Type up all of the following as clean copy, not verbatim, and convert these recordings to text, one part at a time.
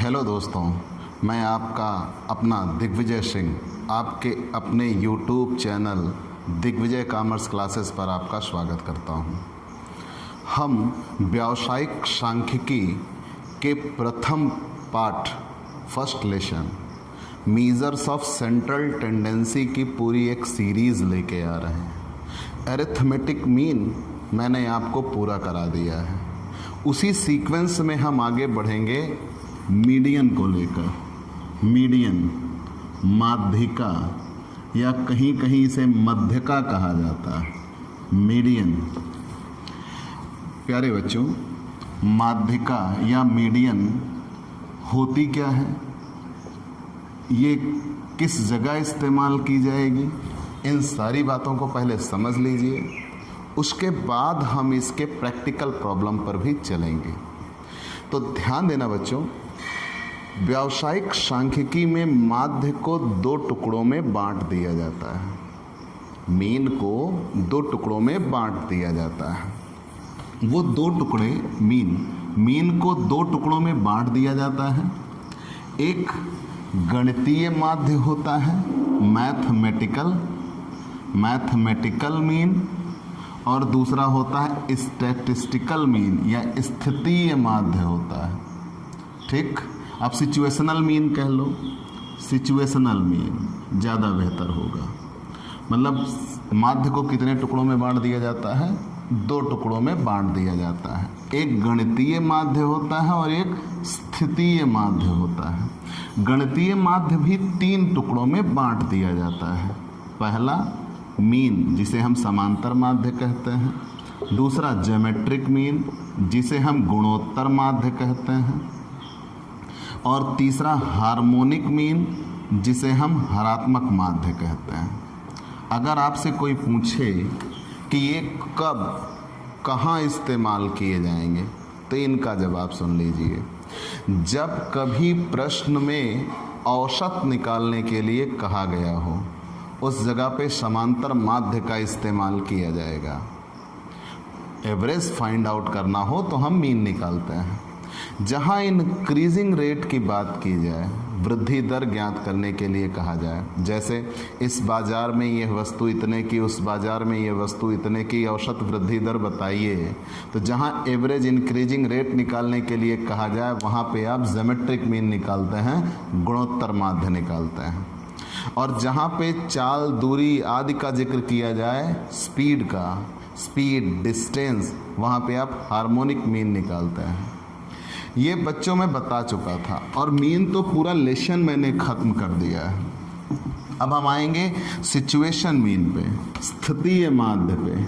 Hello दोस्तों, मैं आपका अपना दिग्विजय सिंह आपके अपने YouTube channel Digvijay commerce classes पर आपका स्वागत करता हूं। हम व्यावसायिक सांख्यिकी के प्रथम पाठ first lesson measures of central tendency की पूरी एक सीरीज़ लेके आ रहे हैं। अरिथमेटिक मीन मैंने आपको पूरा करा दिया है। उसी सीक्वेंस में हम आगे बढ़ेंगे मीडियन को लेकर। मीडियन, माध्यिका या कहीं कहीं इसे मध्यका कहा जाता है। मीडियन। प्यारे बच्चों, माध्यिका या मीडियन होती क्या है, ये किस जगह इस्तेमाल की जाएगी, इन सारी बातों को पहले समझ लीजिए। उसके बाद हम इसके प्रैक्टिकल प्रॉब्लम पर भी चलेंगे। तो ध्यान देना बच्चों, व्यावसायिक सांख्यिकी में माध्य को दो टुकड़ों में बांट दिया जाता है। मीन को दो टुकड़ों में बांट दिया जाता है। वो दो टुकड़े मीन को दो टुकड़ों में बांट दिया जाता है। एक गणितीय माध्य होता है, मैथमेटिकल मीन, और दूसरा होता है स्टैटिस्टिकल मीन या स्थितीय माध्य होता है। ठीक, अब सिचुएशनल मीन कह लो। सिचुएशनल मीन ज़्यादा बेहतर होगा। मतलब माध्य को कितने टुकड़ों में बांट दिया जाता है? दो टुकड़ों में बांट दिया जाता है। एक गणितीय माध्य होता है और एक स्थितीय माध्य होता है। गणितीय माध्य भी तीन टुकड़ों में बांट दिया जाता है। पहला मीन, जिसे हम समांतर माध्य कहते हैं। दूसरा ज्योमेट्रिक मीन, जिसे हम गुणोत्तर माध्य कहते हैं। और तीसरा हार्मोनिक मीन, जिसे हम हरात्मक माध्य कहते हैं। अगर आपसे कोई पूछे कि ये कब कहाँ इस्तेमाल किए जाएंगे, तो इनका जवाब सुन लीजिए। जब कभी प्रश्न में औसत निकालने के लिए कहा गया हो, उस जगह पे समांतर माध्य का इस्तेमाल किया जाएगा। एवरेज फाइंड आउट करना हो तो हम मीन निकालते हैं। जहाँ इंक्रीजिंग रेट की बात की जाए, वृद्धि दर ज्ञात करने के लिए कहा जाए, जैसे इस बाज़ार में ये वस्तु इतने की, उस बाज़ार में ये वस्तु इतने की, औसत वृद्धि दर बताइए, तो जहाँ एवरेज इंक्रीजिंग रेट निकालने के लिए कहा जाए, वहाँ पे आप ज्योमेट्रिक मीन निकालते हैं, गुणोत्तर माध्य निकालते हैं। और जहाँ पे चाल, दूरी आदि का जिक्र किया जाए, स्पीड, डिस्टेंस, वहाँ पे आप हार्मोनिक मीन निकालते हैं। ये बच्चों में बता चुका था और मीन तो पूरा लेसन मैंने ख़त्म कर दिया है। अब हम आएंगे सिचुएशन मीन पे, स्थितीय माध्य पे।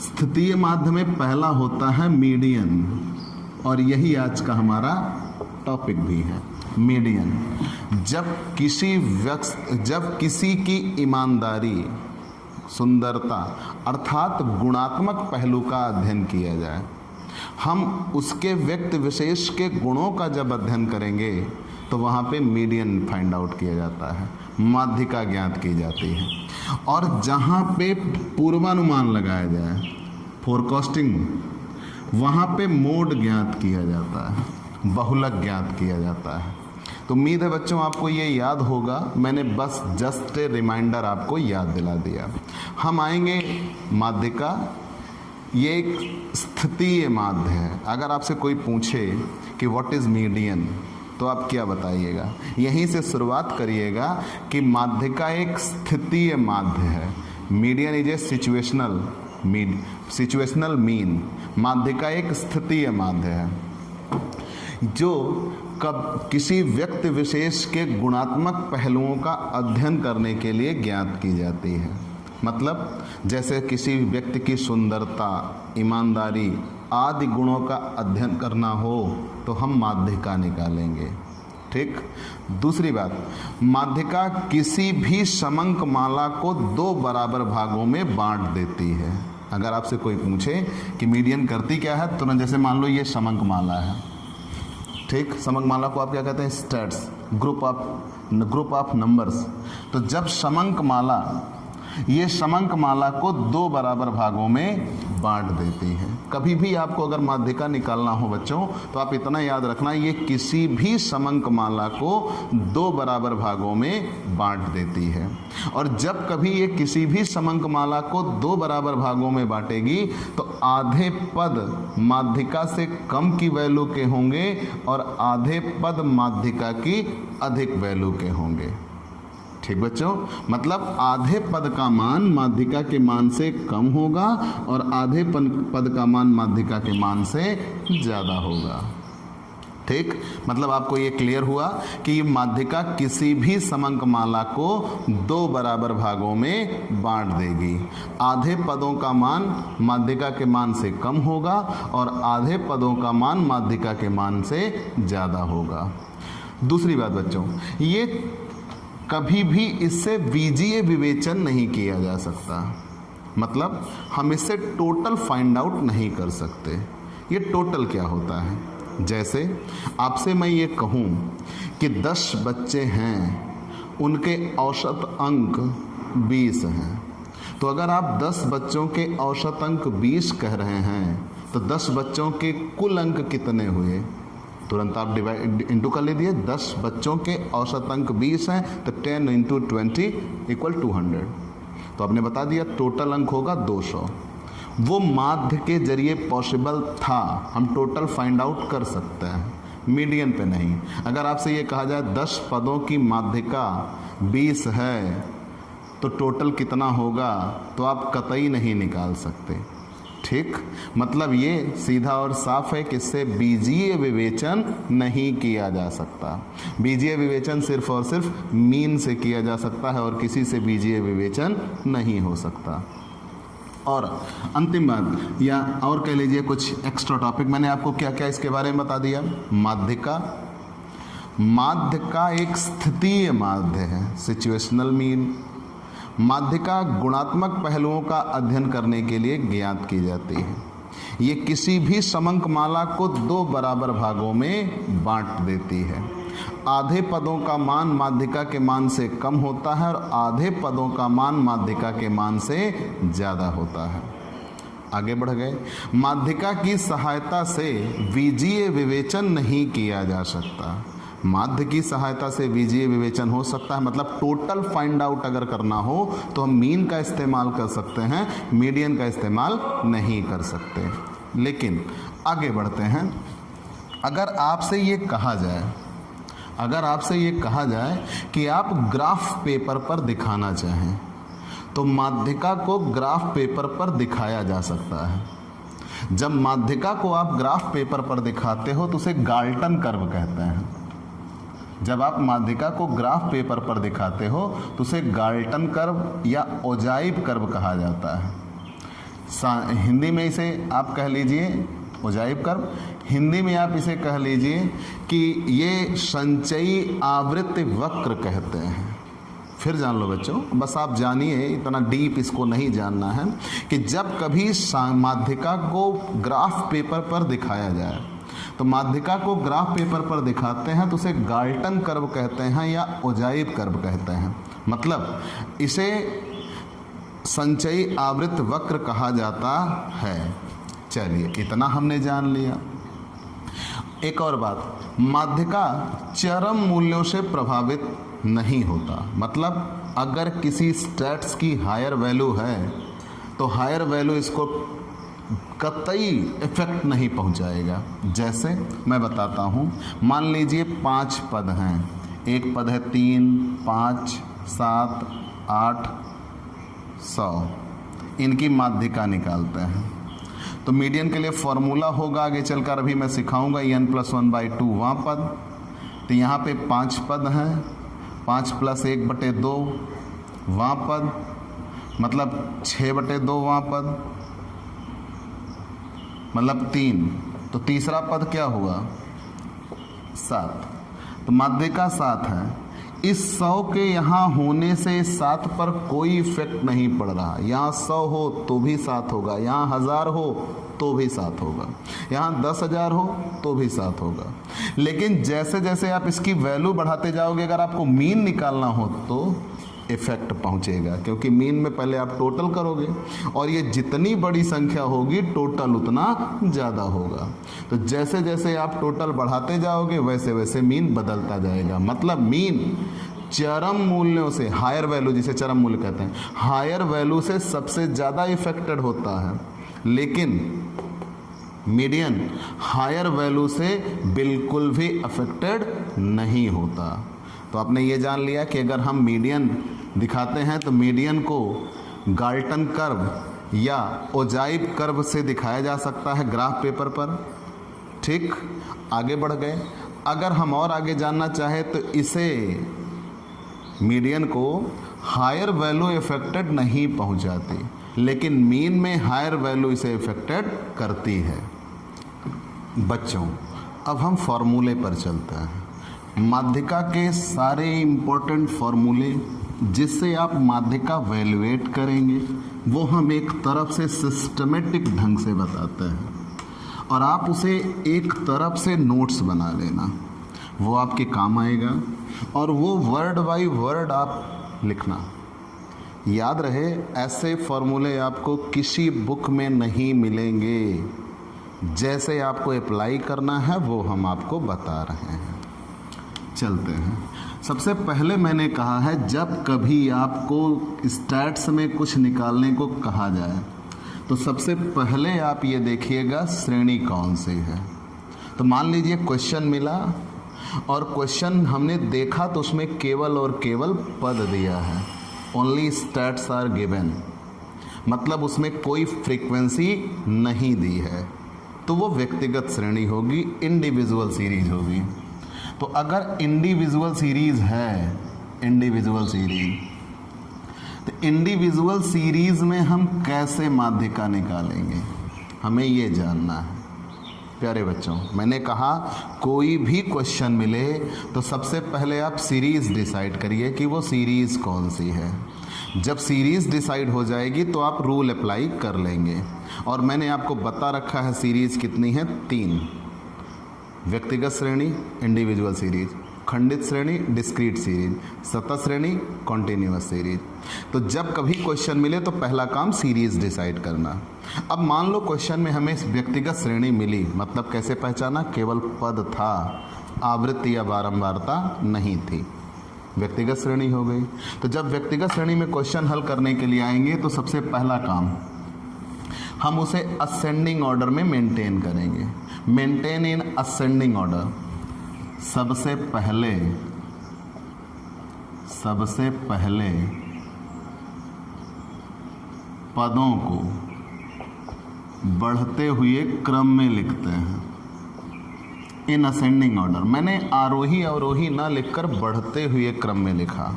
स्थितीय माध्य में पहला होता है मीडियन, और यही आज का हमारा टॉपिक भी है, मीडियन। जब किसी की ईमानदारी, सुंदरता अर्थात गुणात्मक पहलू का अध्ययन किया जाए, हम उसके व्यक्ति विशेष के गुणों का जब अध्ययन करेंगे, तो वहाँ पे मीडियन फाइंड आउट किया जाता है, माध्यिका ज्ञात की जाती है। और जहाँ पे पूर्वानुमान लगाया जाए, फोरकास्टिंग, वहाँ पे मोड ज्ञात किया जाता है, बहुलक ज्ञात किया जाता है। तो उम्मीद है बच्चों आपको ये याद होगा। मैंने बस जस्ट ए रिमाइंडर आपको याद दिला दिया। हम आएंगे माध्यिका। ये एक स्थितीय माध्य है। अगर आपसे कोई पूछे कि व्हाट इज़ मीडियन, तो आप क्या बताइएगा? यहीं से शुरुआत करिएगा कि माध्यिका एक स्थितीय माध्य है। Median is a situational mean. माध्यिका एक स्थितीय माध्य है जो कब किसी व्यक्ति विशेष के गुणात्मक पहलुओं का अध्ययन करने के लिए ज्ञात की जाती है। मतलब जैसे किसी व्यक्ति की सुंदरता, ईमानदारी आदि गुणों का अध्ययन करना हो, तो हम माध्यिका निकालेंगे। ठीक। दूसरी बात, माध्यिका किसी भी समंक माला को दो बराबर भागों में बांट देती है। अगर आपसे कोई पूछे कि मीडियन करती क्या है, तो जैसे मान लो ये समंक माला है। ठीक, समंक माला को आप क्या कहते हैं? States, group of numbers. तो जब समंक माला, ये समंक माला को दो बराबर भागों में बांट देती है। कभी भी आपको अगर माध्यिका निकालना हो बच्चों तो आप इतना याद रखना, ये किसी भी समंक माला को 2 बराबर भागों में बांट देती है। और जब कभी ये किसी भी समंक माला को 2 बराबर भागों में बांटेगी तो आधे पद माध्यिका से कम की वैल्यू के होंगे और आधे पद माध्यिका की अधिक वैल्यू के होंगे। ठीक बच्चों, मतलब आधे पद का मान माध्यिका के मान से कम होगा और आधे पद का मान माध्यिका के मान से ज़्यादा होगा। ठीक, मतलब आपको ये क्लियर हुआ कि माध्यिका किसी भी समंक माला को 2 बराबर भागों में बांट देगी। आधे पदों का मान माध्यिका के मान से कम होगा और आधे पदों का मान माध्यिका के मान से ज़्यादा होगा। दूसरी बात बच्चों, ये कभी भी इससे बीजीय विवेचन नहीं किया जा सकता, मतलब हम इससे टोटल फाइंड आउट नहीं कर सकते। ये टोटल क्या होता है? जैसे आपसे मैं ये कहूँ कि 10 बच्चे हैं, उनके औसत अंक 20 हैं, तो अगर आप 10 बच्चों के औसत अंक 20 कह रहे हैं तो 10 बच्चों के कुल अंक कितने हुए? तुरंत आप डिवाइड इंटू कर लीजिए। 10 बच्चों के औसत अंक 20 हैं तो 10 इंटू 20 इक्वल 200, तो आपने बता दिया टोटल अंक होगा 200। वो माध्य के जरिए पॉसिबल था, हम टोटल फाइंड आउट कर सकते हैं, मीडियन पे नहीं। अगर आपसे ये कहा जाए 10 पदों की माध्यिका 20 है तो टोटल कितना होगा, तो आप कतई नहीं निकाल सकते। ठीक, मतलब ये सीधा और साफ है कि इससे बीजीय विवेचन नहीं किया जा सकता। बीजीय विवेचन सिर्फ और सिर्फ मीन से किया जा सकता है और किसी से बीजीय विवेचन नहीं हो सकता। और अंतिम बात, या और कह लीजिए कुछ एक्स्ट्रा टॉपिक, मैंने आपको क्या क्या इसके बारे में बता दिया। माध्यिका, माध्य का एक स्थितीय माध्य है, सिचुएशनल मीन। माध्यिका गुणात्मक पहलुओं का अध्ययन करने के लिए ज्ञात की जाती है। ये किसी भी समंक माला को 2 बराबर भागों में बांट देती है। आधे पदों का मान माध्यिका के मान से कम होता है और आधे पदों का मान माध्यिका के मान से ज़्यादा होता है। आगे बढ़ गए, माध्यिका की सहायता से बीजीय विवेचन नहीं किया जा सकता। माध्य की सहायता से बीजीय विवेचन हो सकता है, मतलब टोटल फाइंड आउट अगर करना हो तो हम मीन का इस्तेमाल कर सकते हैं, मीडियन का इस्तेमाल नहीं कर सकते। लेकिन आगे बढ़ते हैं, अगर आपसे ये कहा जाए कि आप ग्राफ पेपर पर दिखाना चाहें तो माध्यिका को ग्राफ पेपर पर दिखाया जा सकता है। जब माध्यिका को आप ग्राफ पेपर पर दिखाते हो तो उसे गाल्टन कर्व कहते हैं। जब आप माध्यिका को ग्राफ पेपर पर दिखाते हो तो उसे गाल्टन कर्व या ओजाइव कर्व कहा जाता है। हिंदी में इसे आप कह लीजिए ओजाइव कर्व, हिंदी में आप इसे कह लीजिए कि ये संचयी आवृत्ति वक्र कहते हैं। फिर जान लो बच्चों, बस आप जानिए, इतना डीप इसको नहीं जानना है, कि जब कभी माध्यिका को ग्राफ पेपर पर दिखाया जाए तो माध्यिका को ग्राफ पेपर पर दिखाते हैं तो उसे गाल्टन कर्व कहते हैं या ओजाइव कर्व कहते हैं, मतलब इसे संचयी आवृत्त वक्र कहा जाता है। चलिए, इतना हमने जान लिया। एक और बात, माध्यिका चरम मूल्यों से प्रभावित नहीं होता, मतलब अगर किसी स्टैट्स की हायर वैल्यू है तो हायर वैल्यू इसको कतई इफेक्ट नहीं पहुंचाएगा। जैसे मैं बताता हूं, मान लीजिए 5 पद हैं, एक पद है 3, 5, 7, 8, 100, इनकी माध्यिका निकालते हैं। तो मीडियन के लिए फॉर्मूला होगा, आगे चलकर अभी मैं सिखाऊंगा, n+1/2 वहाँ पद। तो यहाँ पे 5 पद हैं, 5 + 1/2 वहाँ पद, मतलब 6/2 वहाँ पद, मतलब 3। तो तीसरा पद क्या हुआ? 7। तो माध्यिका 7 है। इस 100 के यहाँ होने से 7 पर कोई इफेक्ट नहीं पड़ रहा। यहाँ 100 हो तो भी 7 होगा, यहाँ 1000 हो तो भी 7 होगा, यहाँ 10,000 हो तो भी 7 होगा। लेकिन जैसे जैसे आप इसकी वैल्यू बढ़ाते जाओगे, अगर आपको मीन निकालना हो तो इफेक्ट पहुंचेगा, क्योंकि मीन में पहले आप टोटल करोगे और ये जितनी बड़ी संख्या होगी टोटल उतना ज़्यादा होगा। तो जैसे जैसे आप टोटल बढ़ाते जाओगे वैसे वैसे मीन बदलता जाएगा। मतलब मीन चरम मूल्यों से, हायर वैल्यू जिसे चरम मूल्य कहते हैं, हायर वैल्यू से सबसे ज़्यादा इफेक्टेड होता है, लेकिन मीडियन हायर वैल्यू से बिल्कुल भी अफेक्टेड नहीं होता। तो आपने ये जान लिया कि अगर हम मीडियन दिखाते हैं तो मीडियन को गाल्टन कर्व या ओजाइव कर्व से दिखाया जा सकता है ग्राफ पेपर पर। ठीक, आगे बढ़ गए। अगर हम और आगे जानना चाहें तो इसे मीडियन को हायर वैल्यू इफेक्टेड नहीं पहुंचाती, लेकिन मीन में हायर वैल्यू इसे इफेक्टेड करती है। बच्चों, अब हम फॉर्मूले पर चलते हैं। माध्यिका के सारे इम्पोर्टेंट फॉर्मूले जिससे आप माध्यिका वैल्यूएट करेंगे वो हम एक तरफ से सिस्टमेटिक ढंग से बताते हैं और आप उसे एक तरफ से नोट्स बना लेना, वो आपके काम आएगा और वो वर्ड बाय वर्ड आप लिखना। याद रहे, ऐसे फॉर्मूले आपको किसी बुक में नहीं मिलेंगे। जैसे आपको अप्लाई करना है वो हम आपको बता रहे हैं। चलते हैं। सबसे पहले मैंने कहा है, जब कभी आपको स्टैट्स में कुछ निकालने को कहा जाए तो सबसे पहले आप ये देखिएगा श्रेणी कौन सी है। तो मान लीजिए क्वेश्चन मिला और क्वेश्चन हमने देखा तो उसमें केवल और केवल पद दिया है, ओनली स्टैट्स आर गिवन, मतलब उसमें कोई फ्रीक्वेंसी नहीं दी है, तो वो व्यक्तिगत श्रेणी होगी, इंडिविजुअल सीरीज होगी। तो अगर इंडिविजुअल सीरीज है, इंडिविजुअल सीरीज, तो इंडिविजुअल सीरीज में हम कैसे माध्यिका निकालेंगे, हमें ये जानना है। प्यारे बच्चों, मैंने कहा कोई भी क्वेश्चन मिले तो सबसे पहले आप सीरीज डिसाइड करिए कि वो सीरीज कौन सी है। जब सीरीज डिसाइड हो जाएगी तो आप रूल अप्लाई कर लेंगे। और मैंने आपको बता रखा है सीरीज कितनी है, 3। व्यक्तिगत श्रेणी इंडिविजुअल सीरीज, खंडित श्रेणी डिस्क्रीट सीरीज, सतत श्रेणी कॉन्टिन्यूअस सीरीज। तो जब कभी क्वेश्चन मिले तो पहला काम सीरीज डिसाइड करना। अब मान लो क्वेश्चन में हमें व्यक्तिगत श्रेणी मिली, मतलब कैसे पहचाना, केवल पद था, आवृत्ति या बारंबारता नहीं थी, व्यक्तिगत श्रेणी हो गई। तो जब व्यक्तिगत श्रेणी में क्वेश्चन हल करने के लिए आएंगे तो सबसे पहला काम हम उसे असेंडिंग ऑर्डर में मेंटेन करेंगे। Maintain in ascending order. सबसे पहले पदों को बढ़ते हुए क्रम में लिखते हैं, इन असेंडिंग ऑर्डर। मैंने आरोही अवरोही ना लिखकर बढ़ते हुए क्रम में लिखा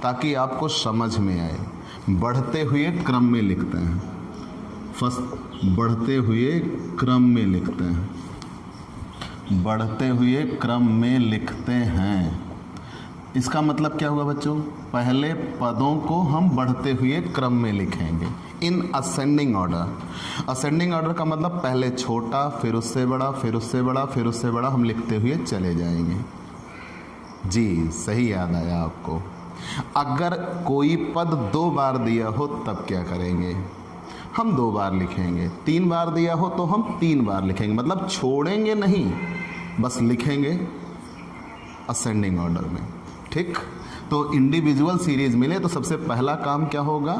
ताकि आपको समझ में आए। बढ़ते हुए क्रम में लिखते हैं, फर्स्ट बढ़ते हुए क्रम में लिखते हैं, बढ़ते हुए क्रम में लिखते हैं। इसका मतलब क्या हुआ बच्चों, पहले पदों को हम बढ़ते हुए क्रम में लिखेंगे in ascending order. Ascending order का मतलब पहले छोटा, फिर उससे बड़ा, फिर उससे बड़ा, फिर उससे बड़ा, हम लिखते हुए चले जाएंगे। जी, सही याद आया आपको। अगर कोई पद 2 बार दिया हो तब क्या करेंगे, हम 2 बार लिखेंगे। 3 बार दिया हो तो हम 3 बार लिखेंगे, मतलब छोड़ेंगे नहीं, बस लिखेंगे असेंडिंग ऑर्डर में। ठीक, तो इंडिविजुअल सीरीज मिले तो सबसे पहला काम क्या होगा,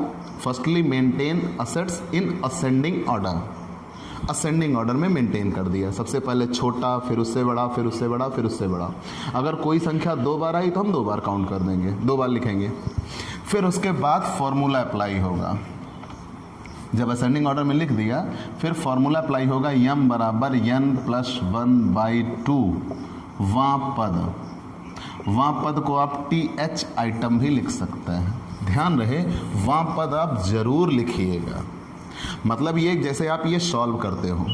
firstly maintain assets in ascending order. Ascending order में मेंटेन कर दिया, सबसे पहले छोटा, फिर उससे बड़ा, फिर उससे बड़ा, फिर उससे बड़ा। अगर कोई संख्या 2 बार आई तो हम 2 बार काउंट कर देंगे, 2 बार लिखेंगे। फिर उसके बाद फॉर्मूला अप्लाई होगा। जब असेंडिंग ऑर्डर में लिख दिया फिर फॉर्मूला अप्लाई होगा, m बराबर n+1/2। वहाँ पद को आप TH आइटम भी लिख सकते हैं। ध्यान रहे, वहाँ पद आप ज़रूर लिखिएगा। मतलब ये जैसे आप ये सॉल्व करते हो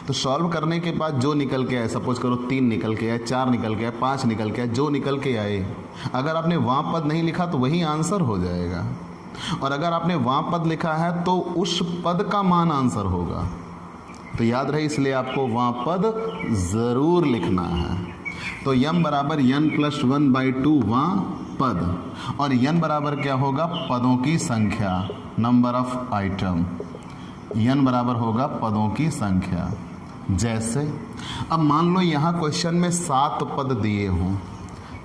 तो सॉल्व करने के बाद जो निकल के आए, सपोज करो 3 निकल के आए, 4 निकल के आए, 5 निकल के आए, जो निकल के आए, अगर आपने वहाँ पद नहीं लिखा तो वही आंसर हो जाएगा। और अगर आपने वहाँ पद लिखा है तो उस पद का मान आंसर होगा। तो याद रहे, इसलिए आपको वहाँ पद ज़रूर लिखना है। तो m बराबर n+1/2 वहाँ पद, और n बराबर क्या होगा, पदों की संख्या, नंबर ऑफ आइटम। n बराबर होगा पदों की संख्या। जैसे अब मान लो यहाँ क्वेश्चन में 7 पद दिए हों।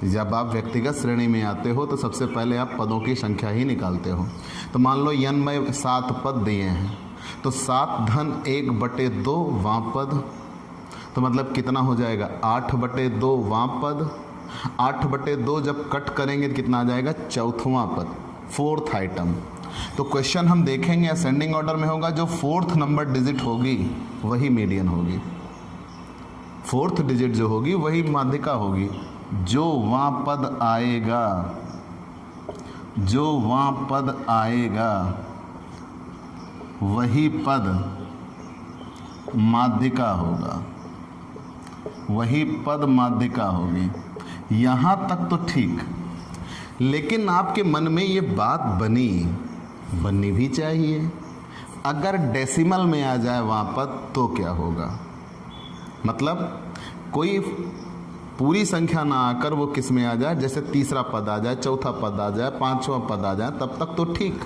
जब आप व्यक्तिगत श्रेणी में आते हो तो सबसे पहले आप पदों की संख्या ही निकालते हो। तो मान लो n में 7 पद दिए हैं, तो 7 धन 1/2 वां पद, तो मतलब कितना हो जाएगा, 8/2 वां पद। 8/2 जब कट करेंगे तो कितना आ जाएगा, चौथवां पद, 4th आइटम। तो क्वेश्चन हम देखेंगे असेंडिंग ऑर्डर में होगा, जो 4th नंबर डिजिट होगी वही मीडियन होगी, 4th डिजिट जो होगी वही माध्यिका होगी। जो वहाँ पद आएगा, जो वहाँ पद आएगा वही पद माध्यिका होगा, वही पद माध्यिका होगी। यहाँ तक तो ठीक, लेकिन आपके मन में ये बात बननी भी चाहिए, अगर डेसिमल में आ जाए वहाँ पद तो क्या होगा। मतलब कोई पूरी संख्या ना आकर वो किस में आ जाए, जैसे तीसरा पद आ जाए, चौथा पद आ जाए, 5वां पद आ जाए, तब तक तो ठीक।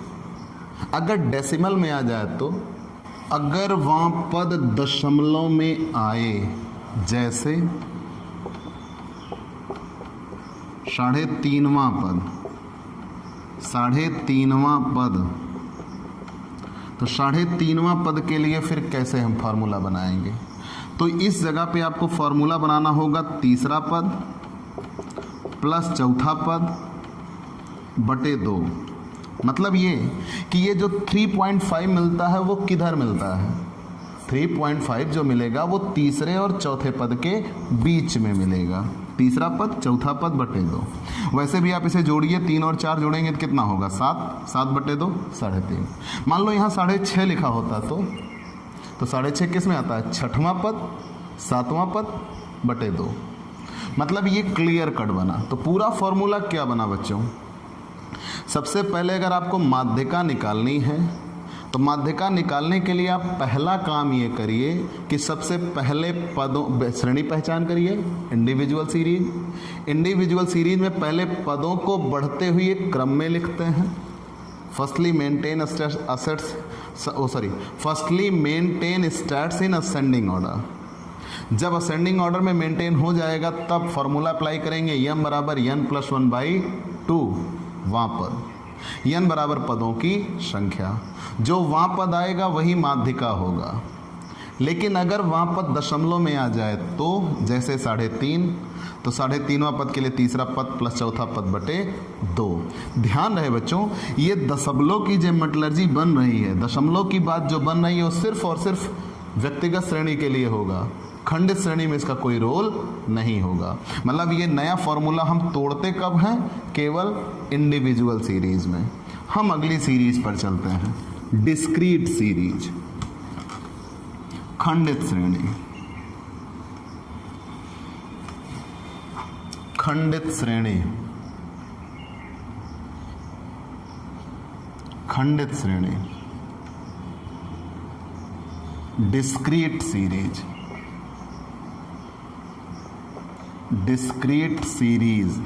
अगर डेसिमल में आ जाए तो, अगर वहाँ पद दशमलव में आए, जैसे 3.5वां पद, 3.5वां पद, तो 3.5वां पद के लिए फिर कैसे हम फार्मूला बनाएंगे। तो इस जगह पे आपको फार्मूला बनाना होगा, तीसरा पद प्लस चौथा पद बटे 2। मतलब ये कि ये जो 3.5 मिलता है वो किधर मिलता है, 3.5 जो मिलेगा वो तीसरे और चौथे पद के बीच में मिलेगा, तीसरा पद चौथा पद बटे 2। वैसे भी आप इसे जोड़िए, 3 और 4 जोड़ेंगे तो कितना होगा, 7, 7 बटे 2 3.5। मान लो यहाँ 6.5 लिखा होता तो 6.5 किस में आता है, 6वां पद 7वां पद बटे 2। मतलब ये क्लियर कट बना। तो पूरा फॉर्मूला क्या बना बच्चों, सबसे पहले अगर आपको माध्यिका निकालनी है तो माध्यिका निकालने के लिए आप पहला काम ये करिए कि सबसे पहले पदों श्रेणी पहचान करिए, इंडिविजुअल सीरीज। इंडिविजुअल सीरीज में पहले पदों को बढ़ते हुए क्रम में लिखते हैं। Firstly maintain stats in ascending order. जब असेंडिंग ऑर्डर में मेंटेन हो जाएगा तब फॉर्मूला अप्लाई करेंगे, m बराबर n + 1/2 वहाँ पद, n बराबर पदों की संख्या। जो वहाँ पद आएगा वही माध्यिका होगा। लेकिन अगर वहाँ पद दशमलव में आ जाए तो, जैसे 3.5, तो 3.5वां पद के लिए तीसरा पद प्लस चौथा पद बटे 2। ध्यान रहे बच्चों, ये दशमलव की जो मेटलर्जी बन रही है, दशमलव की बात जो बन रही है वो सिर्फ और सिर्फ व्यक्तिगत श्रेणी के लिए होगा, खंडित श्रेणी में इसका कोई रोल नहीं होगा। मतलब ये नया फॉर्मूला हम तोड़ते कब हैं, केवल इंडिविजुअल सीरीज में। हम अगली सीरीज पर चलते हैं, डिस्क्रीट सीरीज, खंडित श्रेणी। खंडित श्रेणी, खंडित श्रेणी, डिस्क्रीट सीरीज, डिस्क्रीट सीरीज,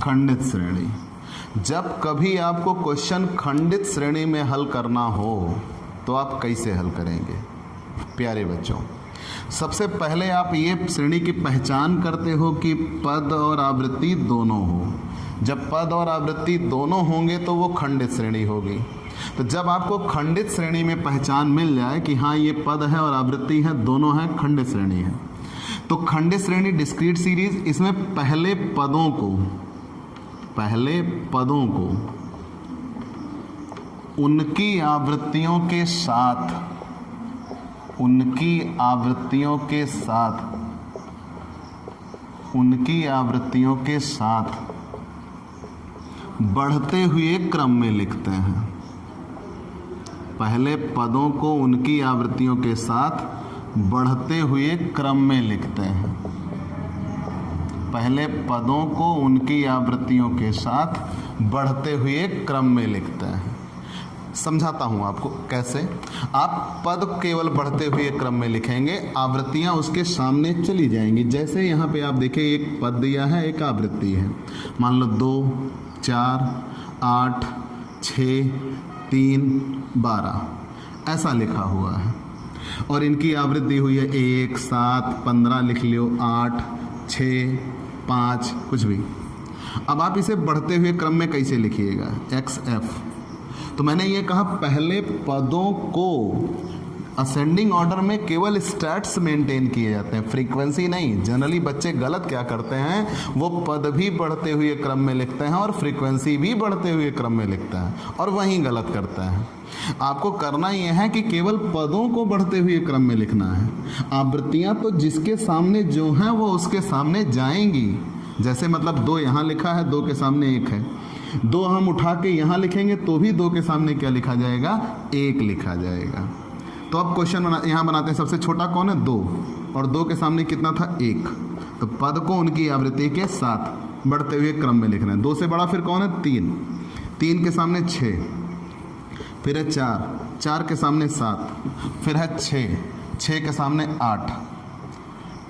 खंडित श्रेणी। जब कभी आपको क्वेश्चन खंडित श्रेणी में हल करना हो तो आप कैसे हल करेंगे प्यारे बच्चों। सबसे पहले आप ये श्रेणी की पहचान करते हो कि पद और आवृत्ति दोनों हो। जब पद और आवृत्ति दोनों होंगे तो वो खंडित श्रेणी होगी। तो जब आपको खंडित श्रेणी में पहचान मिल जाए कि हाँ ये पद है और आवृत्ति है, दोनों है, खंडित श्रेणी है, तो खंडित श्रेणी डिस्क्रीट सीरीज, इसमें पहले पदों को उनकी आवृत्तियों के साथ, उनकी आवृत्तियों के साथ बढ़ते हुए क्रम में लिखते हैं। पहले पदों को उनकी आवृत्तियों के साथ बढ़ते हुए क्रम में लिखते हैं। पहले पदों को उनकी आवृत्तियों के साथ बढ़ते हुए क्रम में लिखते हैं। समझाता हूँ आपको कैसे। आप पद केवल बढ़ते हुए क्रम में लिखेंगे, आवृत्तियाँ उसके सामने चली जाएंगी। जैसे यहाँ पे आप देखें, एक पद दिया है, एक आवृत्ति है। मान लो 2, 4, 8, 6, 3, 12 ऐसा लिखा हुआ है, और इनकी आवृत्ति हुई है 1, 7, 15 लिख लियो, 8, 6, 5 कुछ भी। अब आप इसे बढ़ते हुए क्रम में कैसे लिखिएगा, XF। तो मैंने ये कहा पहले पदों को असेंडिंग ऑर्डर में केवल स्टैट्स मेंटेन किए जाते हैं, फ्रीक्वेंसी नहीं। जनरली बच्चे गलत क्या करते हैं, वो पद भी बढ़ते हुए क्रम में लिखते हैं और फ्रीक्वेंसी भी बढ़ते हुए क्रम में लिखते हैं, और वहीं गलत करते हैं। आपको करना यह है कि केवल पदों को बढ़ते हुए क्रम में लिखना है। आवृत्तियाँ तो जिसके सामने जो हैं वो उसके सामने जाएंगी। जैसे मतलब 2 यहाँ लिखा है, 2 के सामने 1 है, 2 हम उठा के यहाँ लिखेंगे तो भी 2 के सामने क्या लिखा जाएगा, 1 लिखा जाएगा। तो अब क्वेश्चन यहाँ बनाते हैं, सबसे छोटा कौन है, 2, और 2 के सामने कितना था, 1। तो पद को उनकी आवृत्ति के साथ बढ़ते हुए क्रम में लिखना है। 2 से बड़ा फिर कौन है, 3, 3 के सामने 6, फिर है 4, 4 के सामने 7, फिर है 6, 6 के सामने 8,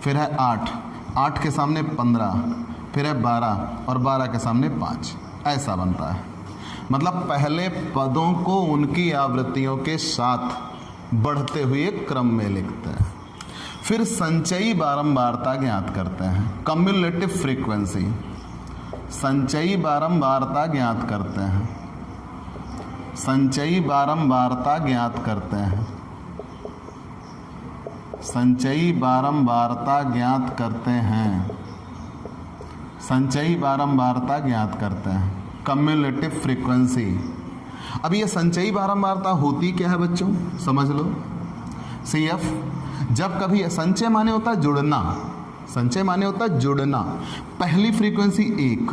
फिर है 8, 8 के सामने 15, फिर है 12, और 12 के सामने 5। ऐसा बनता है। मतलब पहले पदों को उनकी आवृत्तियों के साथ बढ़ते हुए क्रम में लिखते हैं। फिर संचयी बारंबारता ज्ञात करते हैं, कम्युलेटिव फ्रीक्वेंसी। संचयी बारंबारता ज्ञात करते हैं, संचयी बारंबारता ज्ञात करते हैं, संचयी बारंबारता ज्ञात करते हैं, संचयी बारंबारता ज्ञात करते हैं, कम्युलेटिव फ्रीक्वेंसी। अब ये संचयी बारंबारता होती क्या है बच्चों, समझ लो। CF, जब कभी संचय माने होता है जुड़ना, संचय माने होता है जुड़ना। पहली फ्रीक्वेंसी 1,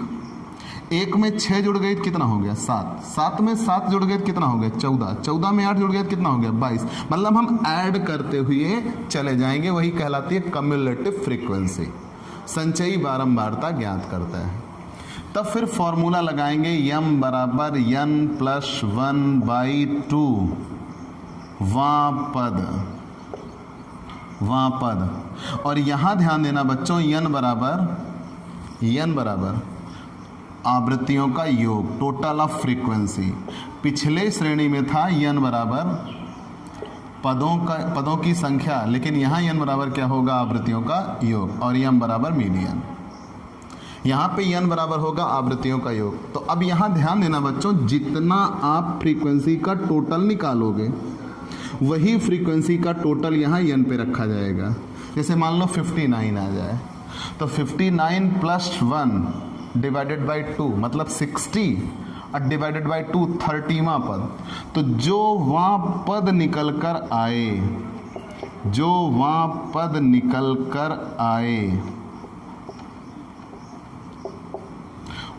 1 में 6 जुड़ गए कितना हो गया, 7, 7 में 7 जुड़ गए कितना हो गया, 14, 14 में 8 जुड़ गए कितना हो गया, 22। मतलब हम ऐड करते हुए चले जाएंगे, वही कहलाती है कम्युलेटिव फ्रीक्वेंसी। संचयी बारंबारता ज्ञात करता है। तब फिर फॉर्मूला लगाएंगे, m बराबर n + 1/2 वां पद। और यहाँ ध्यान देना बच्चों, n बराबर आवृत्तियों का योग, टोटल ऑफ फ्रीक्वेंसी। पिछले श्रेणी में था n बराबर पदों की संख्या, लेकिन यहाँ n बराबर क्या होगा, आवृत्तियों का योग, और m बराबर मीडियन। यहाँ पे n बराबर होगा आवृत्तियों का योग। तो अब यहाँ ध्यान देना बच्चों, जितना आप फ्रीक्वेंसी का टोटल निकालोगे वही फ्रीक्वेंसी का टोटल यहाँ n पे रखा जाएगा। जैसे मान लो 59 आ जाए, तो 59 + 1 डिवाइडेड बाई 2 मतलब 60, और डिवाइडेड बाई 2 30वां पद। तो जो वहाँ पद निकल कर आए, जो वहाँ पद निकल कर आए,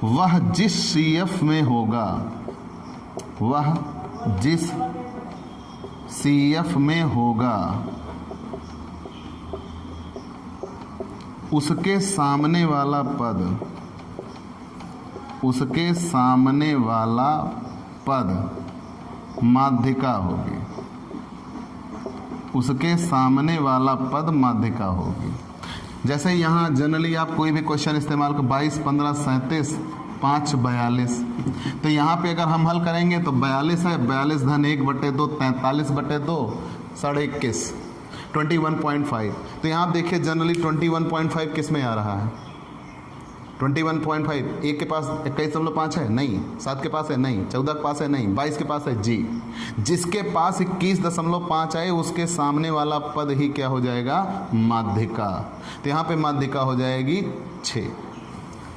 वह जिस CF में होगा, वह जिस CF में होगा, उसके सामने वाला पद, उसके सामने वाला पद माध्यिका होगी, उसके सामने वाला पद माध्यिका होगी। जैसे यहाँ जनरली आप कोई भी क्वेश्चन इस्तेमाल कर, 22, 15, 37, 5, 42, तो यहाँ पे अगर हम हल करेंगे तो 42 है, 42 धन 1/2, 43/2, 21.5, 21.5। तो यहाँ देखिए जनरली 21.5 किस में आ रहा है, 21.5। 1 के पास 21.5 है, नहीं। 7 के पास है, नहीं। 14 के पास है, नहीं। 22 के पास है, जी। जिसके पास 21.5 आए उसके सामने वाला पद ही क्या हो जाएगा, माध्यिका। तो यहाँ पे माध्यिका हो जाएगी 6।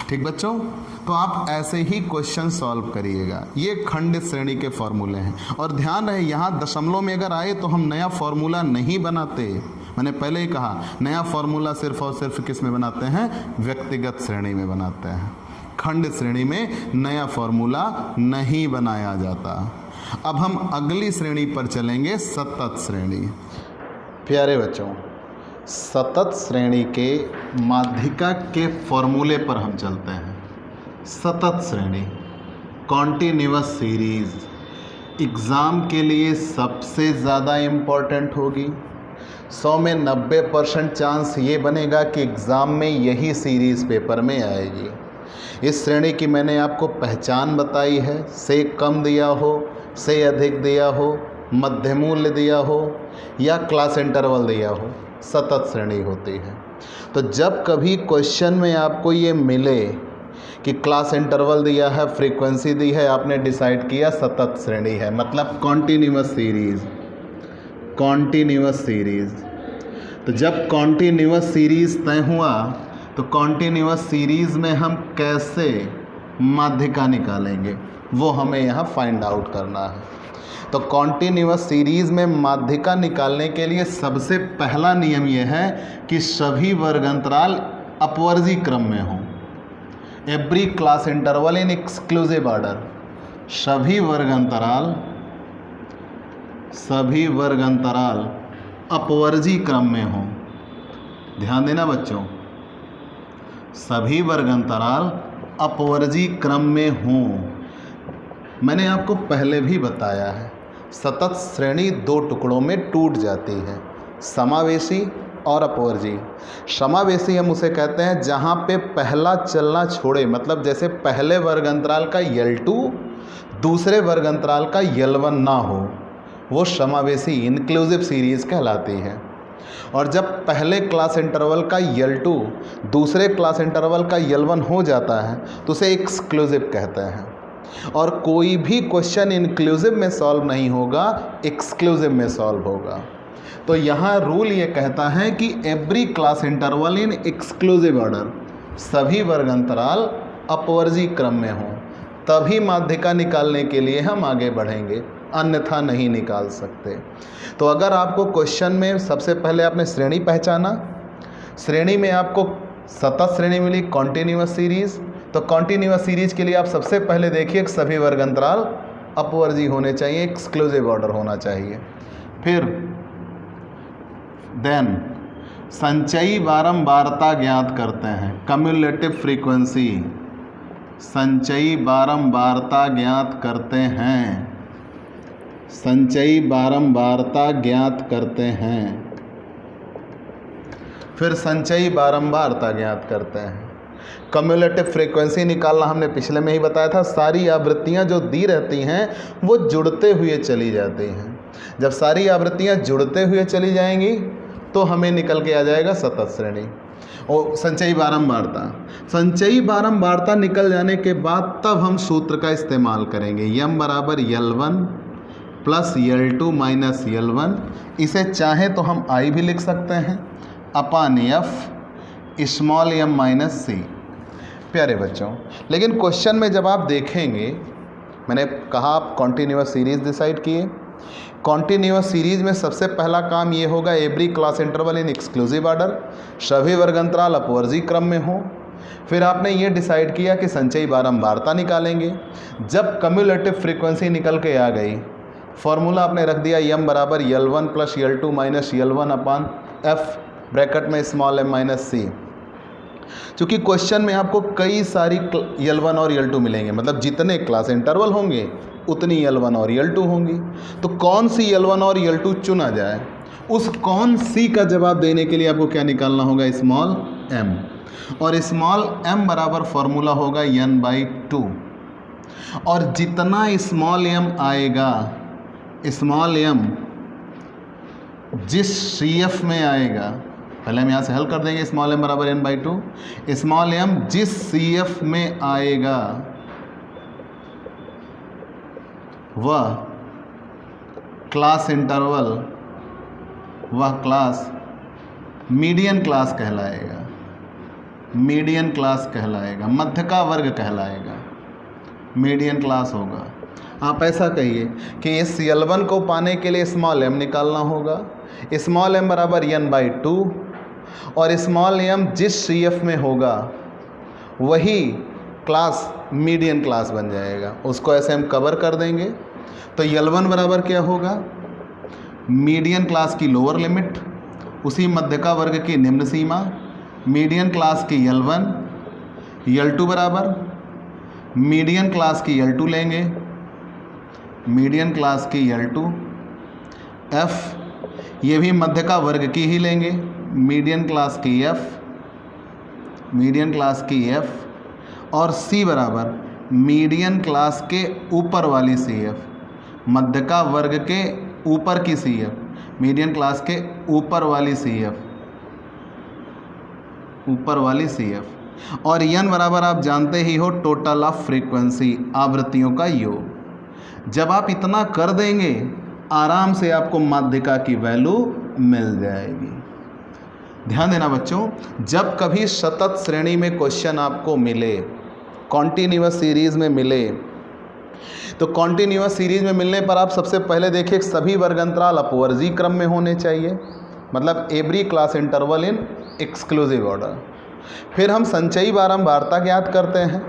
ठीक बच्चों, तो आप ऐसे ही क्वेश्चन सॉल्व करिएगा। ये खंड श्रेणी के फॉर्मूले हैं। और ध्यान रहे, यहाँ दशमलव में अगर आए तो हम नया फॉर्मूला नहीं बनाते। मैंने पहले ही कहा, नया फॉर्मूला सिर्फ और सिर्फ किस में बनाते हैं, व्यक्तिगत श्रेणी में बनाते हैं। खंड श्रेणी में नया फॉर्मूला नहीं बनाया जाता। अब हम अगली श्रेणी पर चलेंगे, सतत श्रेणी। प्यारे बच्चों, सतत श्रेणी के माध्यिका के फॉर्मूले पर हम चलते हैं। सतत श्रेणी, कॉन्टिन्यूअस सीरीज। एग्ज़ाम के लिए सबसे ज़्यादा इम्पॉर्टेंट होगी। 100 में 90% चांस ये बनेगा कि एग्ज़ाम में यही सीरीज़ पेपर में आएगी। इस श्रेणी की मैंने आपको पहचान बताई है, से कम दिया हो, से अधिक दिया हो, मध्य मूल्य दिया हो या क्लास इंटरवल दिया हो, सतत श्रेणी होती है। तो जब कभी क्वेश्चन में आपको ये मिले कि क्लास इंटरवल दिया है, फ्रीक्वेंसी दी है, आपने डिसाइड किया सतत श्रेणी है, मतलब कॉन्टीन्यूअस सीरीज़। कॉन्टीन्यूअस सीरीज़, तो जब कॉन्टीन्यूअस सीरीज़ तय हुआ तो कॉन्टीन्यूअस सीरीज़ में हम कैसे माध्यिका निकालेंगे वो हमें यहाँ फाइंड आउट करना है। तो कॉन्टीन्यूअस सीरीज़ में माध्यिका निकालने के लिए सबसे पहला नियम यह है कि सभी वर्ग अंतराल अपवर्जी क्रम में हों। एवरी क्लास इंटरवल इन एक्सक्लूसिव ऑर्डर, सभी वर्ग अंतराल अपवर्जी क्रम में हों। ध्यान देना बच्चों, सभी वर्ग अंतराल अपवर्जी क्रम में हों। मैंने आपको पहले भी बताया है, सतत श्रेणी दो टुकड़ों में टूट जाती है, समावेशी और अपवर्जी। समावेशी हम उसे कहते हैं जहाँ पे पहला चलना छोड़े, मतलब जैसे पहले वर्ग अंतराल का L2 दूसरे वर्ग अंतराल का L1 ना हो, वो समावेशी इंक्लूसिव सीरीज़ कहलाती है। और जब पहले क्लास इंटरवल का L2 दूसरे क्लास इंटरवल का L1 हो जाता है तो उसे एक्सक्लूसिव कहते हैं। और कोई भी क्वेश्चन इंक्लूसिव में सॉल्व नहीं होगा, एक्सक्लूसिव में सॉल्व होगा। तो यहाँ रूल ये कहता है कि एवरी क्लास इंटरवल इन एक्सक्लूसिव ऑर्डर, सभी वर्ग अंतराल अपवर्जी क्रम में हों, तभी माध्यिका निकालने के लिए हम आगे बढ़ेंगे, अन्यथा नहीं निकाल सकते। तो अगर आपको क्वेश्चन में सबसे पहले आपने श्रेणी पहचाना, श्रेणी में आपको सतत श्रेणी मिली कॉन्टीन्यूअस सीरीज़, तो कॉन्टीन्यूअस सीरीज़ के लिए आप सबसे पहले देखिए सभी वर्ग अंतराल अपवर्जी होने चाहिए, एक्सक्लूसिव ऑर्डर होना चाहिए। फिर देन संचयी बारंबारता ज्ञात करते हैं, कम्युलेटिव फ्रीक्वेंसी, संचयी बारंबारता ज्ञात करते हैं, संचयी बारंबारता ज्ञात करते हैं। फिर संचयी बारंबारता ज्ञात करते हैं। कम्युलेटिव फ्रीक्वेंसी निकालना हमने पिछले में ही बताया था, सारी आवृत्तियां जो दी रहती हैं वो जुड़ते हुए चली जाती हैं। जब सारी आवृत्तियां जुड़ते हुए चली जाएंगी तो हमें निकल के आ जाएगा सतत श्रेणी। और संचयी बारंबारता, संचयी बारंबारता निकल जाने के बाद तब हम सूत्र का इस्तेमाल करेंगे, m बराबर L1 plus L2 minus L1। इसे चाहे तो हम I भी लिख सकते हैं अपान F small m minus C। प्यारे बच्चों, लेकिन क्वेश्चन में जब आप देखेंगे, मैंने कहा आप कॉन्टीन्यूअस सीरीज़ डिसाइड किए। कॉन्टीन्यूअस सीरीज़ में सबसे पहला काम ये होगा एवरी क्लास इंटरवल इन एक्सक्लूसिव ऑर्डर, सभी वर्ग अंतराल अपवर्जी क्रम में हो। फिर आपने ये डिसाइड किया कि संचयी बारंबारता निकालेंगे। जब कम्युलेटिव फ्रीक्वेंसी निकल के आ गई, फॉर्मूला आपने रख दिया m बराबर L1 plus L2 minus L1 अपान F ब्रैकेट में स्मॉल m माइनस C। चूँकि क्वेश्चन में आपको कई सारी L1 और L2 मिलेंगे, मतलब जितने क्लास इंटरवल होंगे उतनी L1 और L2 होंगी, तो कौन सी L1 और L2 चुना जाए, उस कौन सी का जवाब देने के लिए आपको क्या निकालना होगा, स्मॉल m। और स्मॉल m बराबर फॉर्मूला होगा n/2। और जितना स्मॉल m आएगा, स्मॉल m जिस CF में आएगा, पहले हम यहाँ से हल कर देंगे, स्मॉल m बराबर n/2। स्मॉल m जिस CF में आएगा वह क्लास इंटरवल, वह क्लास मीडियन क्लास कहलाएगा, मीडियन क्लास कहलाएगा, मध्य का वर्ग कहलाएगा, मीडियन क्लास होगा। आप ऐसा कहिए कि इस L1 को पाने के लिए स्मॉल m निकालना होगा, स्मॉल m बराबर n/2, और स्मॉल m जिस CF में होगा वही क्लास मीडियन क्लास बन जाएगा। उसको ऐसे हम कवर कर देंगे। तो L1 बराबर क्या होगा, मीडियन क्लास की लोअर लिमिट, उसी मध्य का वर्ग की निम्न सीमा, मीडियन क्लास की L1, L2 बराबर मीडियन क्लास की L2 लेंगे, मीडियन क्लास की L2, F ये भी मध्य का वर्ग की ही लेंगे, मीडियन क्लास की F, मीडियन क्लास की F, और C बराबर मीडियन क्लास के ऊपर वाली CF, मध्य का वर्ग के ऊपर की CF, मीडियन क्लास के ऊपर वाली CF, ऊपर वाली CF, और n बराबर आप जानते ही हो टोटल ऑफ फ्रीक्वेंसी, आवृत्तियों का योग। जब आप इतना कर देंगे आराम से आपको माध्यिका की वैल्यू मिल जाएगी। ध्यान देना बच्चों, जब कभी सतत श्रेणी में क्वेश्चन आपको मिले, कॉन्टिन्यूअस सीरीज में मिले, तो कॉन्टिन्यूअस सीरीज में मिलने पर आप सबसे पहले देखिए सभी वर्ग अंतराल अपवर्जी क्रम में होने चाहिए, मतलब एवरी क्लास इंटरवल इन एक्सक्लूसिव ऑर्डर। फिर हम संचयी बारंबारता ज्ञात करते हैं,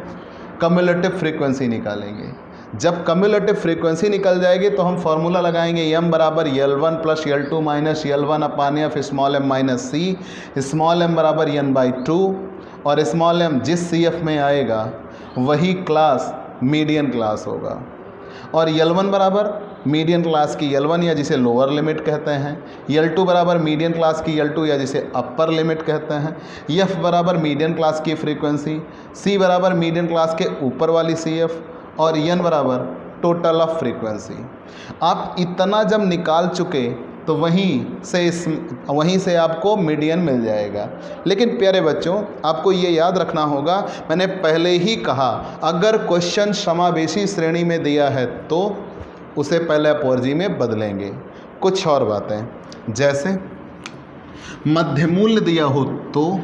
कम्युलेटिव फ्रीक्वेंसी निकालेंगे। जब कम्युलेटिव फ्रीक्वेंसी निकल जाएगी तो हम फॉर्मूला लगाएंगे m बराबर L1 plus L2 minus L1 upon F small m minus सी, स्मॉल m बराबर n/2, और स्मॉल m जिस CF में आएगा वही क्लास मीडियन क्लास होगा, और L1 बराबर मीडियन क्लास की L1 या जिसे लोअर लिमिट कहते हैं, L2 बराबर मीडियन क्लास की L2 या जिसे अपर लिमिट कहते हैं, F बराबर मीडियन क्लास की फ्रीक्वेंसी, C बराबर मीडियन क्लास के ऊपर वाली CF, और n बराबर टोटल ऑफ फ्रीक्वेंसी। आप इतना जब निकाल चुके तो वहीं से आपको मीडियन मिल जाएगा। लेकिन प्यारे बच्चों, आपको ये याद रखना होगा, मैंने पहले ही कहा अगर क्वेश्चन समावेशी श्रेणी में दिया है तो उसे पहले अपवर्जी में बदलेंगे। कुछ और बातें, जैसे मध्यमूल्य दिया हो तो,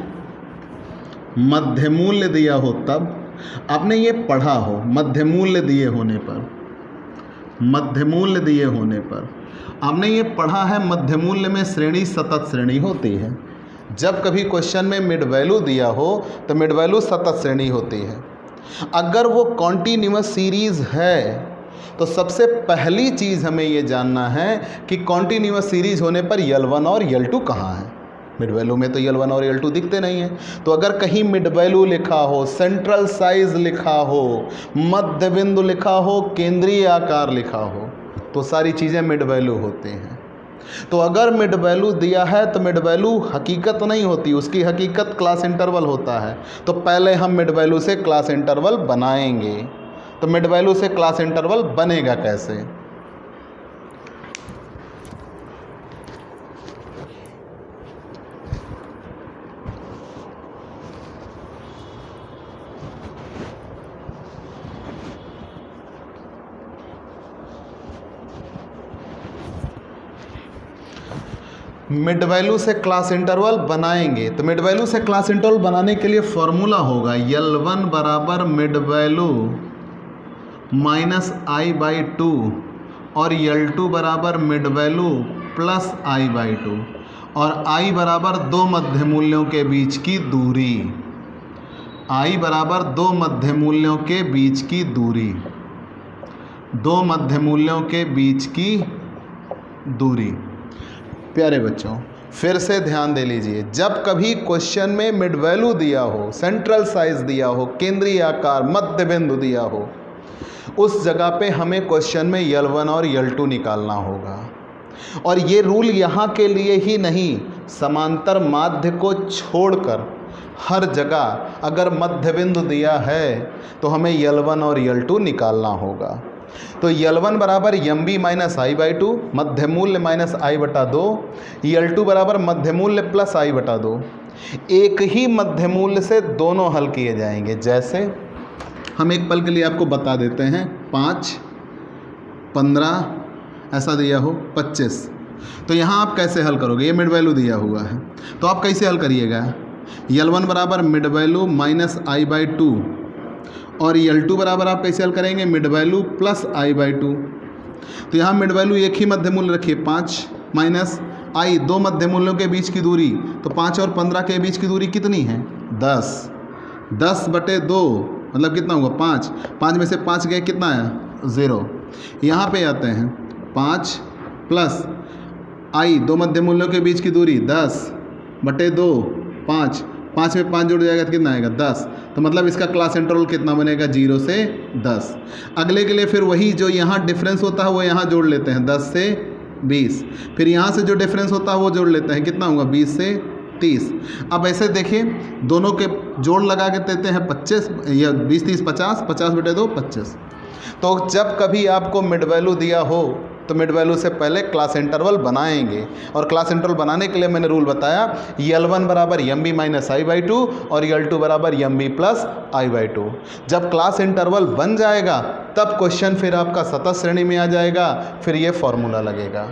मध्यमूल्य दिया हो तब आपने ये पढ़ा हो, मध्यमूल्य दिए होने पर, मध्यमूल्य दिए होने पर आपने ये पढ़ा है, मध्यमूल्य में श्रेणी सतत श्रेणी होती है। जब कभी क्वेश्चन में मिड वैल्यू दिया हो तो मिड वैल्यू सतत श्रेणी होती है। अगर वो कॉन्टिन्यूअस सीरीज है तो सबसे पहली चीज़ हमें ये जानना है कि कॉन्टिन्यूअस सीरीज होने पर L1 और L2 कहाँ है। मिड वैल्यू में तो L1 और L2 दिखते नहीं हैं। तो अगर कहीं मिड वैल्यू लिखा हो, सेंट्रल साइज लिखा हो, मध्य बिंदु लिखा हो, केंद्रीय आकार लिखा हो, तो सारी चीज़ें मिड वैल्यू होती हैं। तो अगर मिड वैल्यू दिया है तो मिड वैल्यू हकीकत नहीं होती, उसकी हकीकत क्लास इंटरवल होता है। तो पहले हम मिड वैल्यू से क्लास इंटरवल बनाएंगे। तो मिड वैल्यू से क्लास इंटरवल बनेगा कैसे? मिड वैल्यू से क्लास इंटरवल बनाएंगे। तो मिड वैल्यू से क्लास इंटरवल बनाने के लिए फॉर्मूला होगा L1 बराबर मिड वैल्यू माइनस I/2 और L2 बराबर मिड वैल्यू प्लस I/2 और I बराबर दो मध्य मूल्यों के बीच की दूरी, I बराबर दो मध्य मूल्यों के बीच की दूरी, दो मध्य मूल्यों के बीच की दूरी। प्यारे बच्चों, फिर से ध्यान दे लीजिए, जब कभी क्वेश्चन में मिड वैल्यू दिया हो, सेंट्रल साइज दिया हो, केंद्रीय आकार, मध्य बिंदु दिया हो, उस जगह पे हमें क्वेश्चन में L1 और L2 निकालना होगा। और ये रूल यहाँ के लिए ही नहीं, समांतर माध्य को छोड़कर हर जगह अगर मध्य बिंदु दिया है तो हमें L1 और L2 निकालना होगा। तो L1 बराबर MB माइनस I/2, मध्य मूल्य माइनस I/2, L2 बराबर मध्य मूल्य प्लस I/2। एक ही मध्य मूल्य से दोनों हल किए जाएंगे। जैसे हम एक पल के लिए आपको बता देते हैं, 5, 15 ऐसा दिया हो, 25, तो यहाँ आप कैसे हल करोगे? ये मिड वैल्यू दिया हुआ है तो आप कैसे हल करिएगा? L1 बराबर मिड वैल्यू माइनस I/2 और L2 बराबर आप कैसे हल करेंगे? Mid value plus I/2। तो यहाँ मिड वैल्यू एक ही मध्य मूल्य रखिए, 5 माइनस I, दो मध्य मूल्यों के बीच की दूरी। तो 5 और 15 के बीच की दूरी कितनी है? 10। 10/2 मतलब कितना होगा? 5। 5 में से 5 गए, कितना है? 0। यहाँ पे आते हैं, 5 प्लस I, दो मध्य मूल्यों के बीच की दूरी 10/2, 5 5 में 5 जुड़ जाएगा तो कितना आएगा 10। तो मतलब इसका क्लास इंटरवल कितना बनेगा 0 से 10। अगले के लिए फिर वही जो यहाँ डिफरेंस होता है वो यहाँ जोड़ लेते हैं 10 से 20। फिर यहाँ से जो डिफरेंस होता है वो जोड़ लेते हैं, कितना होगा 20 से 30। अब ऐसे देखिए दोनों के जोड़ लगा के देते हैं 25 या 20 30 50, 50 बटे 2 25। तो जब कभी आपको मिड वैल्यू दिया हो तो मिड वैल्यू से पहले क्लास इंटरवल बनाएंगे। और क्लास इंटरवल बनाने के लिए मैंने रूल बताया L1 बराबर MB माइनस I/2 और L2 बराबर MB प्लस I/2। जब क्लास इंटरवल बन जाएगा तब क्वेश्चन फिर आपका सतत श्रेणी में आ जाएगा, फिर ये फॉर्मूला लगेगा।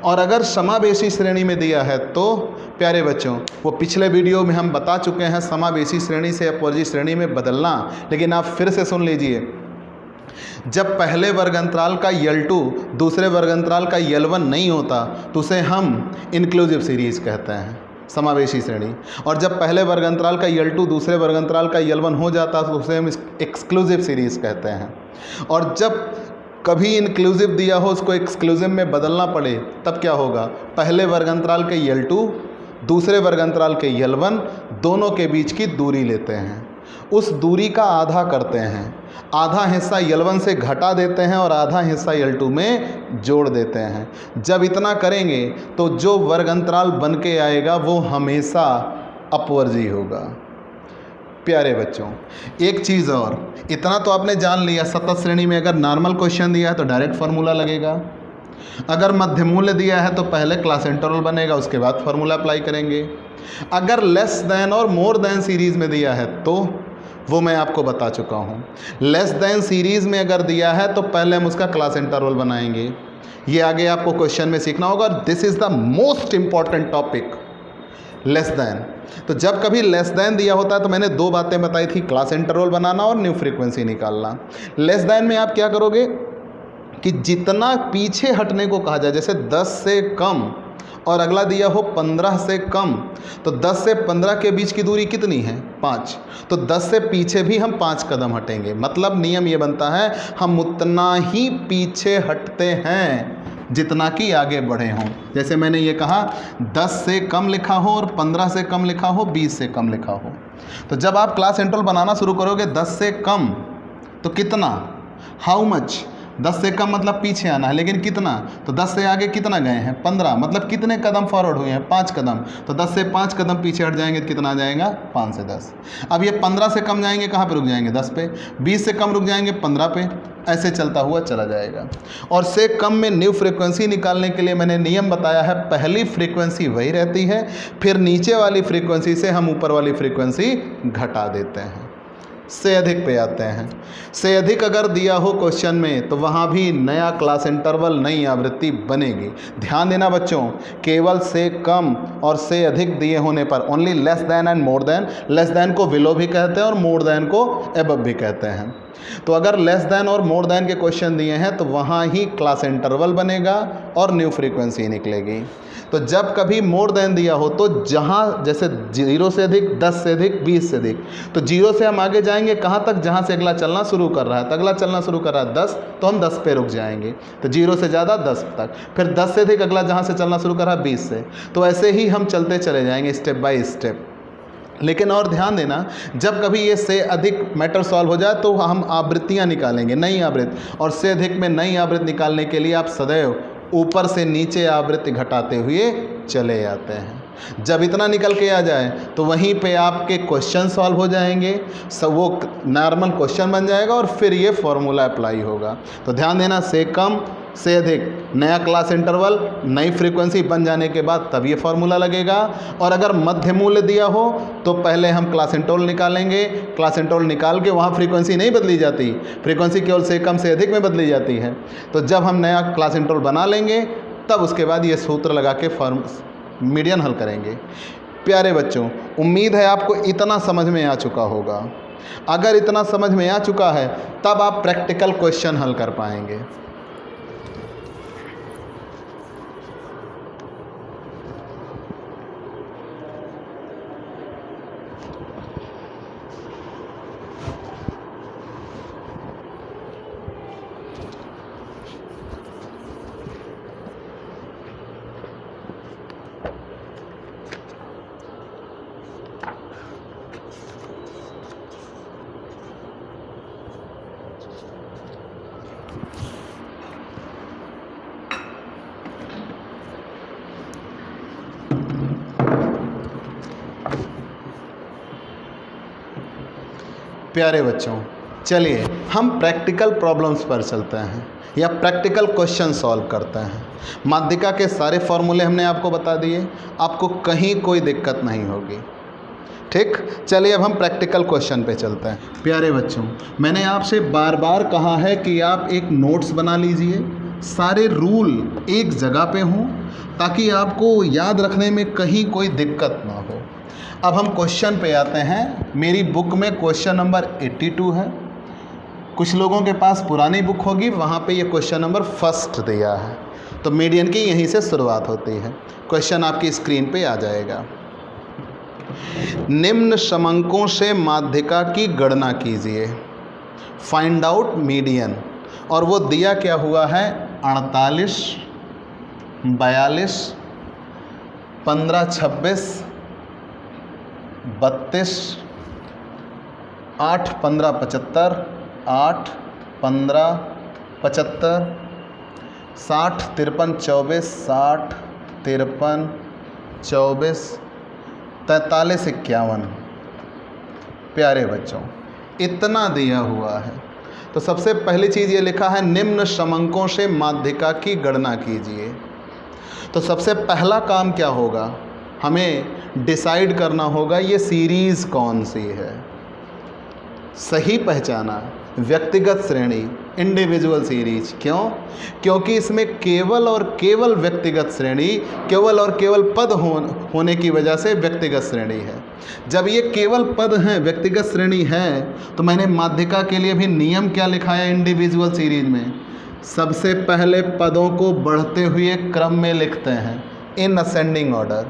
और अगर समावेशी श्रेणी में दिया है तो प्यारे बच्चों वो पिछले वीडियो में हम बता चुके हैं समावेशी श्रेणी से अपवर्जी श्रेणी में बदलना, लेकिन आप फिर से सुन लीजिए। जब पहले वर्ग अंतराल का L2 दूसरे वर्ग अंतराल का L1 नहीं होता तो उसे हम इंक्लूसिव सीरीज कहते हैं, समावेशी श्रेणी। और जब पहले वर्ग अंतराल का L2 दूसरे वर्ग अंतराल का L1 हो जाता तो उसे हम एक्सक्लूसिव सीरीज कहते हैं। और जब कभी इंक्लूसिव दिया हो उसको एक्सक्लूसिव में बदलना पड़े तब क्या होगा, पहले वर्ग अंतराल के L2 दूसरे वर्ग अंतराल के L1 दोनों के बीच की दूरी लेते हैं, उस दूरी का आधा करते हैं, आधा हिस्सा L1 से घटा देते हैं और आधा हिस्सा L2 में जोड़ देते हैं। जब इतना करेंगे तो जो वर्ग अंतराल बन के आएगा वो हमेशा अपवर्जी होगा। प्यारे बच्चों एक चीज़ और, इतना तो आपने जान लिया सतत श्रेणी में अगर नॉर्मल क्वेश्चन दिया है तो डायरेक्ट फार्मूला लगेगा, अगर मध्य मूल्य दिया है तो पहले क्लास इंटरवल बनेगा उसके बाद फार्मूला अप्लाई करेंगे। अगर लेस देन और मोर देन सीरीज़ में दिया है तो वो मैं आपको बता चुका हूँ। लेस देन सीरीज़ में अगर दिया है तो पहले हम उसका क्लास इंटरवल बनाएंगे, ये आगे आपको क्वेश्चन में सीखना होगा। This is the most important topic, less than. तो जब कभी लेस देन दिया होता है तो मैंने दो बातें बताई थी, क्लास इंटरवल बनाना और न्यू फ्रीक्वेंसी निकालना। लेस देन में आप क्या करोगे कि जितना पीछे हटने को कहा जाए, जैसे 10 से कम और अगला दिया हो 15 से कम, तो 10 से 15 के बीच की दूरी कितनी है 5, तो 10 से पीछे भी हम 5 कदम हटेंगे। मतलब नियम ये बनता है हम उतना ही पीछे हटते हैं जितना कि आगे बढ़े हों। जैसे मैंने ये कहा 10 से कम लिखा हो और 15 से कम लिखा हो, 20 से कम लिखा हो, तो जब आप क्लास इंटरवल बनाना शुरू करोगे 10 से कम तो कितना, हाउ मच, 10 से कम मतलब पीछे आना है, लेकिन कितना, तो 10 से आगे कितना गए हैं 15, मतलब कितने कदम फॉरवर्ड हुए हैं 5 कदम, तो 10 से 5 कदम पीछे हट जाएंगे तो कितना आ जाएगा 5 से 10। अब ये 15 से कम जाएंगे कहाँ पे रुक जाएंगे 10 पे, 20 से कम रुक जाएंगे 15 पे, ऐसे चलता हुआ चला जाएगा। और से कम में न्यू फ्रीक्वेंसी निकालने के लिए मैंने नियम बताया है, पहली फ्रीक्वेंसी वही रहती है, फिर नीचे वाली फ्रीक्वेंसी से हम ऊपर वाली फ्रीक्वेंसी घटा देते हैं। से अधिक पे आते हैं। से अधिक अगर दिया हो क्वेश्चन में तो वहाँ भी नया क्लास इंटरवल, नई आवृत्ति बनेगी। ध्यान देना बच्चों, केवल से कम और से अधिक दिए होने पर, only less than and more than, less than को बिलो भी कहते हैं और मोर देन को एबव भी कहते हैं। तो अगर लेस देन और मोर देन के क्वेश्चन दिए हैं तो वहाँ ही क्लास इंटरवल बनेगा और न्यू फ्रीक्वेंसी निकलेगी। तो जब कभी मोर देन दिया हो तो जहाँ, जैसे 0 से अधिक, 10 से अधिक, 20 से अधिक, तो 0 से हम आगे जाएंगे कहाँ तक, जहाँ से अगला चलना शुरू कर रहा है, तो अगला चलना शुरू कर रहा है 10, तो हम 10 पे रुक जाएंगे, तो 0 से ज़्यादा 10 तक। फिर 10 से अधिक अगला जहाँ से चलना शुरू कर रहा है 20 से, तो ऐसे ही हम चलते चले जाएंगे स्टेप बाय स्टेप। लेकिन और ध्यान देना, जब कभी ये से अधिक मैटर सॉल्व हो जाए तो हम आवृत्तियाँ निकालेंगे, नई आवृत्ति, और से अधिक में नई आवृत्ति निकालने के लिए आप सदैव ऊपर से नीचे आवृत्ति घटाते हुए चले जाते हैं। जब इतना निकल के आ जाए तो वहीं पे आपके क्वेश्चन सॉल्व हो जाएंगे, सब वो नॉर्मल क्वेश्चन बन जाएगा और फिर ये फॉर्मूला अप्लाई होगा। तो ध्यान देना, से कम से अधिक, नया क्लास इंटरवल, नई फ्रीक्वेंसी बन जाने के बाद तब ये फार्मूला लगेगा। और अगर मध्य मूल्य दिया हो तो पहले हम क्लास इंटरवल निकालेंगे, क्लास इंटरवल निकाल के वहाँ फ्रीक्वेंसी नहीं बदली जाती, फ्रीक्वेंसी केवल से कम से अधिक में बदली जाती है। तो जब हम नया क्लास इंटरवल बना लेंगे तब उसके बाद ये सूत्र लगा के मीडियन हल करेंगे। प्यारे बच्चों, उम्मीद है आपको इतना समझ में आ चुका होगा। अगर इतना समझ में आ चुका है तब आप प्रैक्टिकल क्वेश्चन हल कर पाएंगे। प्यारे बच्चों, चलिए हम प्रैक्टिकल प्रॉब्लम्स पर चलते हैं या प्रैक्टिकल क्वेश्चन सॉल्व करते हैं। माध्यिका के सारे फॉर्मूले हमने आपको बता दिए, आपको कहीं कोई दिक्कत नहीं होगी। ठीक, चलिए अब हम प्रैक्टिकल क्वेश्चन पे चलते हैं। प्यारे बच्चों, मैंने आपसे बार बार कहा है कि आप एक नोट्स बना लीजिए, सारे रूल एक जगह पे हों ताकि आपको याद रखने में कहीं कोई दिक्कत ना हो। अब हम क्वेश्चन पे आते हैं। मेरी बुक में क्वेश्चन नंबर 82 है। कुछ लोगों के पास पुरानी बुक होगी, वहाँ पे ये क्वेश्चन नंबर फर्स्ट दिया है, तो मीडियन की यहीं से शुरुआत होती है। क्वेश्चन आपकी स्क्रीन पे आ जाएगा। निम्न समंकों से माध्यिका की गणना कीजिए, फाइंड आउट मीडियन। और वो दिया क्या हुआ है, 48, 42, 15, 26, 32, 8, 15, 75, 8, 15, 75, 60, 53, 24, 60, 53, 24, 43, 51। प्यारे बच्चों, इतना दिया हुआ है, तो सबसे पहली चीज़ ये लिखा है निम्न समंकों से माध्यिका की गणना कीजिए। तो सबसे पहला काम क्या होगा, हमें डिसाइड करना होगा ये सीरीज़ कौन सी है। सही पहचाना, व्यक्तिगत श्रेणी, इंडिविजुअल सीरीज। क्यों? क्योंकि इसमें केवल और केवल व्यक्तिगत श्रेणी, केवल और केवल पद होने की वजह से व्यक्तिगत श्रेणी है। जब ये केवल पद हैं, व्यक्तिगत श्रेणी है, तो मैंने माध्यिका के लिए भी नियम क्या लिखा है इंडिविजुअल सीरीज में, सबसे पहले पदों को बढ़ते हुए क्रम में लिखते हैं, इन असेंडिंग ऑर्डर।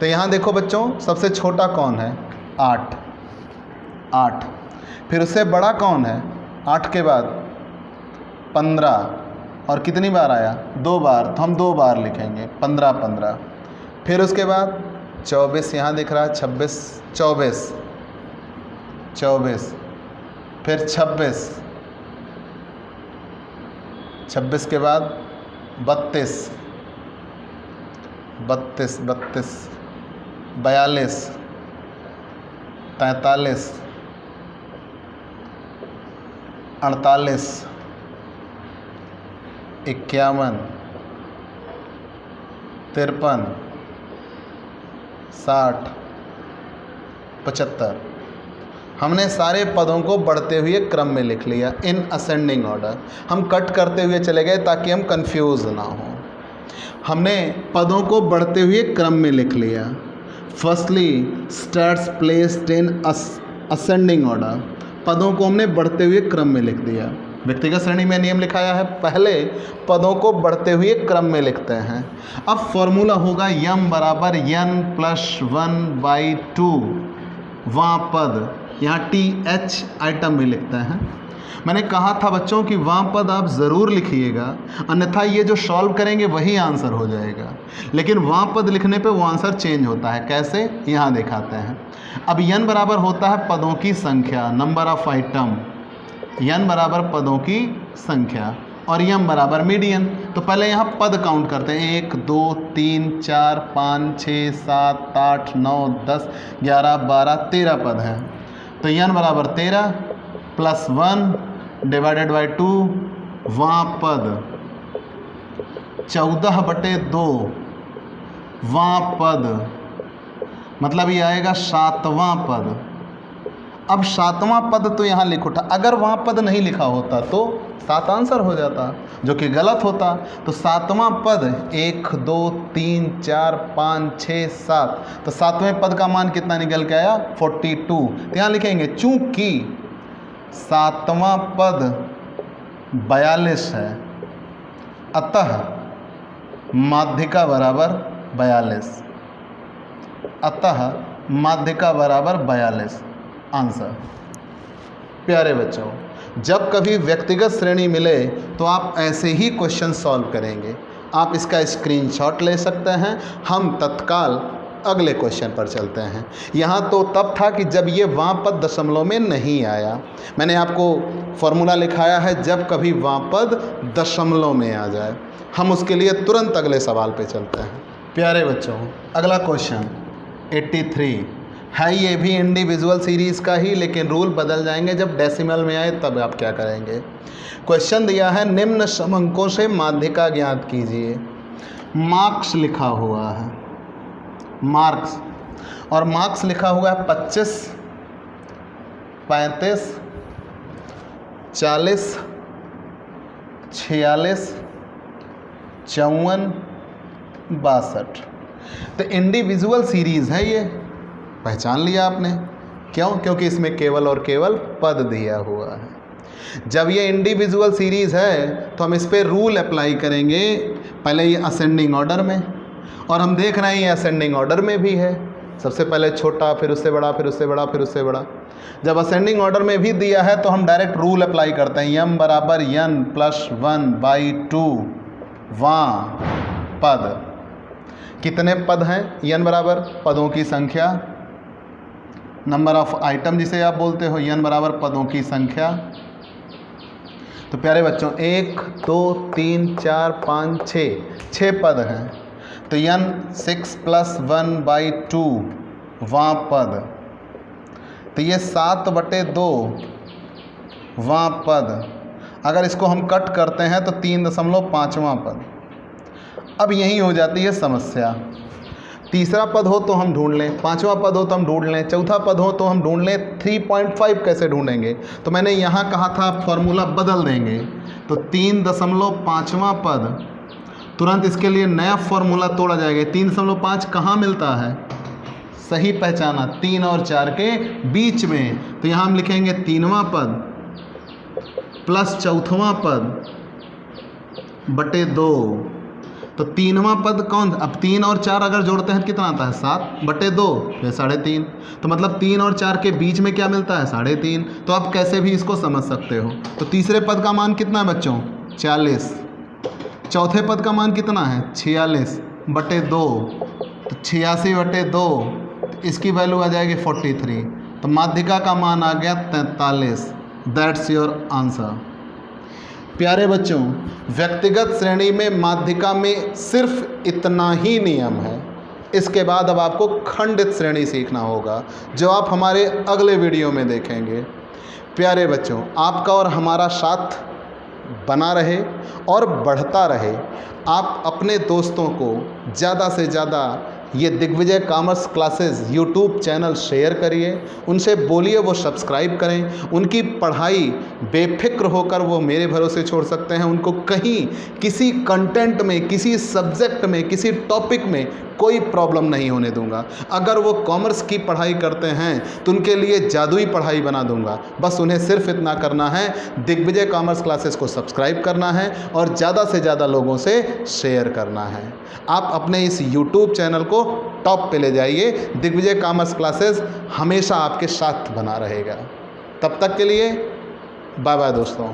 तो यहाँ देखो बच्चों, सबसे छोटा कौन है, 8, फिर उससे बड़ा कौन है, 8 के बाद 15, और कितनी बार आया, 2 बार, तो हम 2 बार लिखेंगे, 15, 15। फिर उसके बाद 24, यहाँ दिख रहा है 26, 24, 24, फिर 26, 26 के बाद 32, 32, 32, 42, 43, 48, 51, 53, 60, 75। हमने सारे पदों को बढ़ते हुए क्रम में लिख लिया, इन असेंडिंग ऑर्डर। हम कट करते हुए चले गए ताकि हम कंफ्यूज ना हो। हमने पदों को बढ़ते हुए क्रम में लिख लिया। Firstly starts placed in ascending order, पदों को हमने बढ़ते हुए क्रम में लिख दिया। व्यक्तिगत श्रेणी में नियम लिखाया है, पहले पदों को बढ़ते हुए क्रम में लिखते हैं। अब फॉर्मूला होगा यम बराबर n+1/2, वहाँ पद, यहाँ TH आइटम में लिखते हैं। मैंने कहा था बच्चों कि वहाँ पद आप ज़रूर लिखिएगा, अन्यथा ये जो सॉल्व करेंगे वही आंसर हो जाएगा। लेकिन वहाँ पद लिखने पे वो आंसर चेंज होता है। कैसे, यहाँ दिखाते हैं। अब n बराबर होता है पदों की संख्या, नंबर ऑफ आइटम। n बराबर पदों की संख्या और m बराबर मीडियन। तो पहले यहाँ पद काउंट करते हैं, 1, 2, 3, 4, 5, 6, 7, 8, 9, 10, 11, 12, 13 पद हैं। तो n बराबर 13 + 1 डिवाइडेड बाई 2, वहाँ पद 14/2, वहाँ पद, मतलब ये आएगा 7वां पद। अब 7वां पद तो यहाँ लिखो था, अगर वहाँ पद नहीं लिखा होता तो 7 आंसर हो जाता, जो कि गलत होता। तो 7वां पद 1, 2, 3, 4, 5, 6, 7, तो 7वें पद का मान कितना निकल के आया, 42। तो यहाँ लिखेंगे चूँकि 7वां पद 42 है, अतः माध्यिका बराबर 42, अतः माध्यिका बराबर 42 आंसर। प्यारे बच्चों, जब कभी व्यक्तिगत श्रेणी मिले तो आप ऐसे ही क्वेश्चन सॉल्व करेंगे। आप इसका स्क्रीनशॉट ले सकते हैं। हम तत्काल अगले क्वेश्चन पर चलते हैं। यहाँ तो तब था कि जब ये वहाँ पद दशमलव में नहीं आया। मैंने आपको फॉर्मूला लिखाया है, जब कभी वहाँ पद दशमलव में आ जाए। हम उसके लिए तुरंत अगले सवाल पे चलते हैं। प्यारे बच्चों, अगला क्वेश्चन 83 है ये भी इंडिविजुअल सीरीज़ का ही, लेकिन रूल बदल जाएंगे जब डेसिमल में आए तब आप क्या करेंगे। क्वेश्चन दिया है निम्न सम अंकों से माध्यिका ज्ञात कीजिए। मार्क्स लिखा हुआ है, मार्क्स, और मार्क्स लिखा हुआ है 25, 35, 40, 46, 54, 62। तो इंडिविजुअल सीरीज़ है ये, पहचान लिया आपने। क्यों? क्योंकि इसमें केवल और केवल पद दिया हुआ है। जब ये इंडिविजुअल सीरीज़ है तो हम इस पर रूल अप्लाई करेंगे, पहले ये असेंडिंग ऑर्डर में, और हम देख रहे हैं ये असेंडिंग ऑर्डर में भी है, सबसे पहले छोटा, फिर उससे बड़ा, फिर उससे बड़ा, फिर उससे बड़ा। जब असेंडिंग ऑर्डर में भी दिया है तो हम डायरेक्ट रूल अप्लाई करते हैं, यम बराबर n + 1/2 वां पद। कितने पद हैं? n बराबर पदों की संख्या, नंबर ऑफ आइटम जिसे आप बोलते हो, n बराबर पदों की संख्या। तो प्यारे बच्चों 1 2 3 4 5 6 पद हैं, तो n 6 + 1/2 वां पद, तो ये 7/2 वां पद। अगर इसको हम कट करते हैं तो 3.5वां पद। अब यही हो जाती है समस्या। तीसरा पद हो तो हम ढूंढ लें, पांचवा पद हो तो हम ढूंढ लें, चौथा पद हो तो हम ढूंढ लें, 3.5 कैसे ढूंढेंगे? तो मैंने यहाँ कहा था फॉर्मूला बदल देंगे, तो 3.5वां पद, तुरंत इसके लिए नया फॉर्मूला तोड़ा जाएगा। 3.5 कहाँ मिलता है? सही पहचाना, 3 और 4 के बीच में। तो यहाँ हम लिखेंगे 3वां पद प्लस 4वां पद बटे 2। तो 3वां पद कौन? अब 3 और 4 अगर जोड़ते हैं कितना आता है? 7/2, फिर 3.5। तो मतलब 3 और 4 के बीच में क्या मिलता है? 3.5। तो आप कैसे भी इसको समझ सकते हो। तो तीसरे पद का मान कितना है बच्चों? 40। चौथे पद का मान कितना है? 46/2। तो 86/2, इसकी वैल्यू आ जाएगी 43। तो माध्यिका का मान आ गया 43। That's your answer. प्यारे बच्चों, व्यक्तिगत श्रेणी में माध्यिका में सिर्फ इतना ही नियम है। इसके बाद अब आपको खंडित श्रेणी सीखना होगा, जो आप हमारे अगले वीडियो में देखेंगे। प्यारे बच्चों, आपका और हमारा साथ बना रहे और बढ़ता रहे। आप अपने दोस्तों को ज़्यादा से ज़्यादा ये Digvijay commerce classes YouTube channel share करिए, उनसे बोलिए वो सब्सक्राइब करें। उनकी पढ़ाई बेफिक्र होकर वो मेरे भरोसे छोड़ सकते हैं। उनको कहीं किसी कंटेंट में, किसी सब्जेक्ट में, किसी टॉपिक में कोई प्रॉब्लम नहीं होने दूंगा। अगर वो कॉमर्स की पढ़ाई करते हैं तो उनके लिए जादुई पढ़ाई बना दूंगा। बस उन्हें सिर्फ इतना करना है, दिग्विजय कॉमर्स क्लासेस को सब्सक्राइब करना है और ज़्यादा से ज़्यादा लोगों से शेयर करना है। आप अपने इस यूट्यूब चैनल को टॉप पे ले जाइए। दिग्विजय कॉमर्स क्लासेस हमेशा आपके साथ बना रहेगा। तब तक के लिए बाय बाय दोस्तों।